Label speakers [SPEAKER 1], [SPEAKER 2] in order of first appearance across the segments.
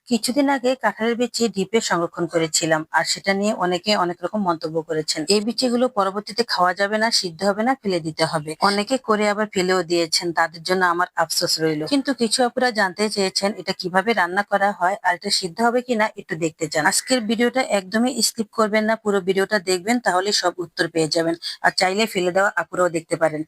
[SPEAKER 1] কিছুদিন আগে কাঁঠালের বিচি ডিপে সংরক্ষণ করেছিলাম আর সেটা নিয়ে অনেকে অনেক রকম মন্তব্য করেছেন। এই বিচিগুলো পরবর্তীতে খাওয়া যাবে না, সিদ্ধ হবে না, ফেলে দিতে হবে। অনেকে করে আবার ফেলেও দিয়েছেন, তাদের জন্য আমার আফসোস রইল। কিন্তু কিছু আপুরা জানতে চেয়েছেন এটা কিভাবে রান্না করা হয় আর এটা সিদ্ধ হবে কিনা একটু দেখতে চান। আজকের ভিডিওটা একদমই স্কিপ করবেন না, পুরো ভিডিওটা দেখবেন, তাহলে সব উত্তর পেয়ে যাবেন। আর চাইলে ফেলে দেওয়া আপুরাও দেখতে পারেন।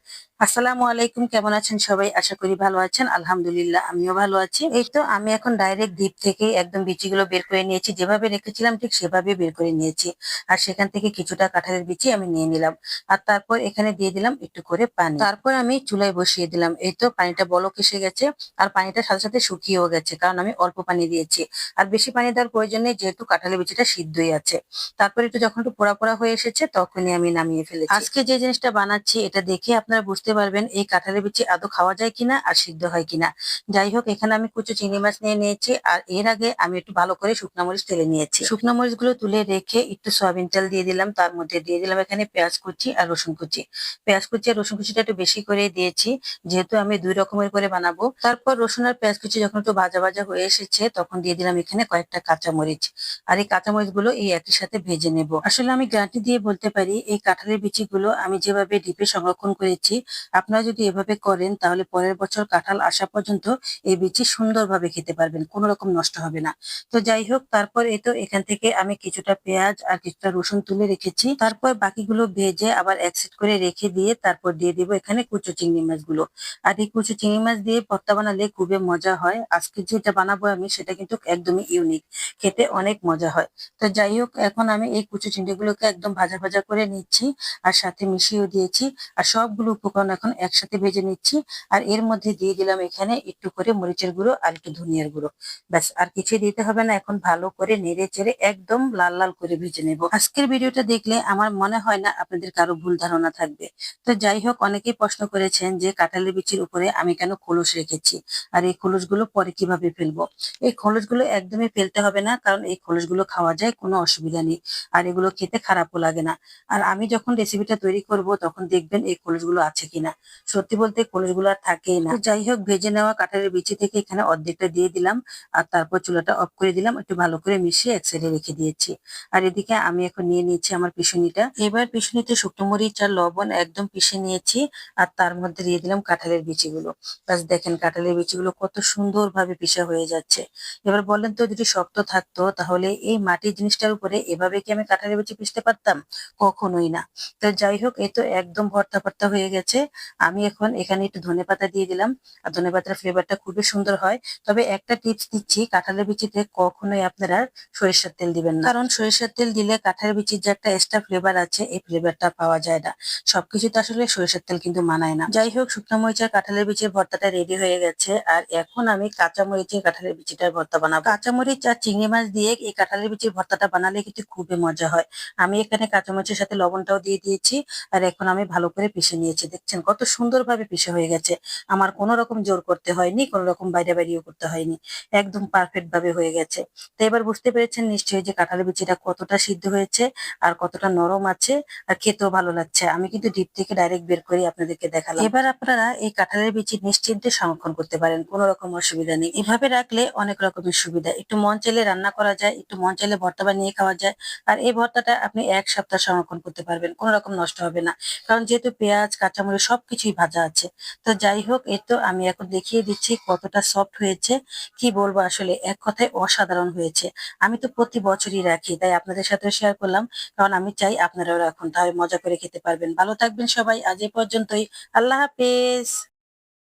[SPEAKER 1] আসসালামু আলাইকুম, কেমন আছেন সবাই? আশা করি ভালো আছেন। আলহামদুলিল্লাহ, আমিও ভালো আছি। এই তো আমি এখন ডাইরেক্ট ডিপ থেকে একদম বিচিগুলো বের করে নিয়েছি, যেভাবে রেখেছিলাম ঠিক সেভাবে বের করে নিয়েছি। আর সেখান থেকে কিছুটা কাঁঠালের বিচি আমি নিয়ে নিলাম। আর তারপর এখানে দিয়ে দিলাম একটু করে পানি। তারপর আমি চুলায় বসিয়ে দিলাম। এই তো পানিটা বলক এসে গেছে। আর পানিটার সাথে সাথে শুকিয়েও গেছে, কারণ আমি অল্প পানি দিয়েছি। আর বেশি পানি দেওয়ার প্রয়োজন নেই, যেহেতু কাঁঠালের বিচিটা সিদ্ধই আছে। তারপর একটু যখন একটু পোড়া পোড়া হয়ে এসেছে তখনই আমি নামিয়ে ফেলেছি। আজকে যে জিনিসটা বানাচ্ছি এটা দেখে আপনারা বুঝতে পারবেন এই কাঁঠালের বিচি আদৌ খাওয়া যায় কিনা আর সিদ্ধ হয় কিনা। যাই হোক, এখানে আমি কুচো চিংড়ি মাছ নিয়ে নিয়েছি। আর এর আগে আমি একটু ভালো করে শুকনো মরিচ তেলে নিয়েছি। শুকনো মরিচ গুলো তুলে রেখে একটু সয়াবিন তেল দিয়ে দিলাম। তার মধ্যে দিয়ে দিলাম এখানে পেঁয়াজ কুচি আর রসুন কুচি। পেঁয়াজ কুচি আর রসুন কুচিটা একটু বেশি করে দিয়েছি, যেহেতু আমি দুই রকমের করে বানাবো। তারপর রসুন আর পেঁয়াজ কুচি যখন একটু ভাজা ভাজা হয়ে এসেছে তখন দিয়ে দিলাম এখানে কয়েকটা কাঁচামরিচ। আর এই কাঁচামরিচ গুলো এই একই সাথে ভেজে নেব। আসলে আমি গ্যারান্টি দিয়ে বলতে পারি এই কাঁঠালের বিচিগুলো আমি যেভাবে ডিপে সংরক্ষণ করেছি, আপনারা যদি এভাবে করেন তাহলে পরের বছর কাঁঠাল আসা পর্যন্ত এই বিচি সুন্দরভাবে খেতে পারবেন, কোনো রকম নষ্ট হবে না। তো যাই হোক, তারপর এই তো এখান থেকে আমি কিছুটা পেঁয়াজ আর কিছুটা রসুন তুলে রেখেছি। তারপর বাকিগুলো ভেজে আবার এক সাইড করে রেখে দিয়ে তারপর দিয়ে দিব এখানে কুচো চিংড়ি মাছগুলো। আর এই কুচো চিংড়ি মাছ দিয়ে ভর্তা বানালে খুবই মজা হয়। আজকে যেটা বানাবো আমি সেটা কিন্তু একদমই ইউনিক, খেতে অনেক মজা হয়। তো যাই হোক, এখন আমি এই কুচো চিংড়িগুলোকে একদম ভাজা ভাজা করে নিচ্ছি আর সাথে মিশিয়েও দিয়েছি। আর সবগুলো উপকরণ এখন একসাথে ভেজে নিচ্ছি। আর এর মধ্যে দিয়ে দিলাম এখানে একটু করে মরিচের গুঁড়ো আর একটু ধনিয়ার গুঁড়ো। ব্যাস, আর কিছুই দিতে হবে না। এখন ভালো করে নেড়ে চেড়ে একদম লাল লাল করে ভেজে নেব। আজকের ভিডিওটা দেখলে আমার মনে হয় না আপনাদের কারো ভুল ধারণা থাকবে। তো যাই হোক, অনেকেই প্রশ্ন করেছেন যে কাঁঠালের বিচির উপরে আমি কেন খোলস রেখেছি আর এই খোলসগুলো পরে কিভাবে ফেলবো। এই খোলসগুলো একদমই ফেলতে হবে না, কারণ এই খোলসগুলো খাওয়া যায়, কোনো অসুবিধা নেই। আর এগুলো খেতে খারাপও লাগে না। আর আমি যখন রেসিপিটা তৈরি করব তখন দেখবেন এই খোলসগুলো আছে কিনা। সত্যি বলতে খোলসগুলো আর থাকেই না। তো যাই হোক, ভেজে নেওয়া কাঁঠালের বিচি থেকে এখানে অর্ধেকটা দিয়ে দিলাম। আর তারপর চুলাটা অফ করে দিলাম, একটু ভালো করে মিশিয়ে এক সাইডে রেখে দিয়েছি। আর এদিকে আমি এখন নিয়ে নিয়েছি আমার পিষুনিটা। এবার পিষুনিতে শুকনো মরিচ আর লবণ একদম পিষে নিয়েছি। আর তার মধ্যে দিয়ে দিলাম কাঁঠালের বিচিগুলো। বাস দেখেন, কাঁঠালের বিচিগুলো কত সুন্দরভাবে পিষা হয়ে যাচ্ছে। এবার বলেন তো, যদি শক্ত থাকতো তাহলে এই মাটির জিনিসটার উপরে এভাবে কি আমি কাঁঠালের বিচি পিষতে পারতাম? কখনোই না। তো যাই হোক, এই তো একদম ভর্তা ভর্তা হয়ে গেছে। আমি এখন এখানে একটু ধনেপাতা দিয়ে দিলাম। আর ধনেপাতার ফ্লেভারটা খুবই সুন্দর হয়। তবে একটা টিপস দিচ্ছি, কাঁঠালের বিচিতে কখনোই আপনারা সরিষার তেল দিবেন না, কারণ সরিষার তেল দিলে কাঁঠালের বিচির যে একটা এক্সট্রা ফ্লেভার আছে এই ফ্লেভারটা পাওয়া যায় না। সবকিছুতে আসলে সরিষার তেল কিন্তু মানায় না। যাই হোক, শুকনো মরিচের কাঁঠালের বিচির ভর্তাটা রেডি হয়ে গেছে। আর এখন আমি কাঁচা মরিচের কাঁঠালের বিচিটার ভর্তা বানাবো। কাঁচা মরিচ আর চিংড়ি মাছ দিয়ে এই কাঁঠালের বিচির ভর্তাটা বানালে কিন্তু খুবই মজা হয়। আমি এখানে কাঁচা মরিচের সাথে লবণটাও দিয়ে দিয়েছি। আর এখন আমি ভালো করে পিষে নিয়েছি। দেখছেন কত সুন্দরভাবে পিষে হয়ে গেছে। আমার কোনো রকম জোর করতে হয়নি, কোনো রকম বাইরে বাইরেও করতে হয়নি। একদম পারফেক্ট ভাবে হয়ে গেছে। তো এবার বুঝতে পেরেছেন নিশ্চয়ই যে কাঁঠালের বিচিটা কতটা সিদ্ধ হয়েছে আর কতটা নরম আছে। আর খেতেও ভালো লাগছে। আমি কিন্তু ডিপ থেকে ডাইরেক্ট বের করে আপনাদেরকে দেখালাম। এবার আপনারা এই কাঁঠালের বিচি নিশ্চিন্তে সংরক্ষণ করতে পারেন, কোনো রকম অসুবিধা নেই। এভাবে রাখলে অনেক রকমের সুবিধা। একটু মন চাইলে রান্না করা যায়, একটু মন চাইলে ভর্তা বানিয়ে খাওয়া যায়। আর এই ভর্তাটা আপনি এক সপ্তাহ সংরক্ষণ করতে পারবেন, কোনো রকম নষ্ট হবে না। কারণ যেহেতু পেঁয়াজ কাঁচামরিচ সবকিছুই ভাজা আছে। তো যাই হোক, এই তো আমি এখন দেখিয়ে দিচ্ছি কতটা সফট হয়েছে। কি বলবো, আসলে এক কথায় অসাধারণ হয়েছে। আমি তো প্রতি বছরই রাখি, তাই আপনাদের সাথে শেয়ার করলাম। কারণ আমি চাই আপনারাও রাখুন, তাহলে মজা করে খেতে পারবেন। ভালো থাকবেন সবাই, আজ এই পর্যন্তই। আল্লাহ হাফেজ।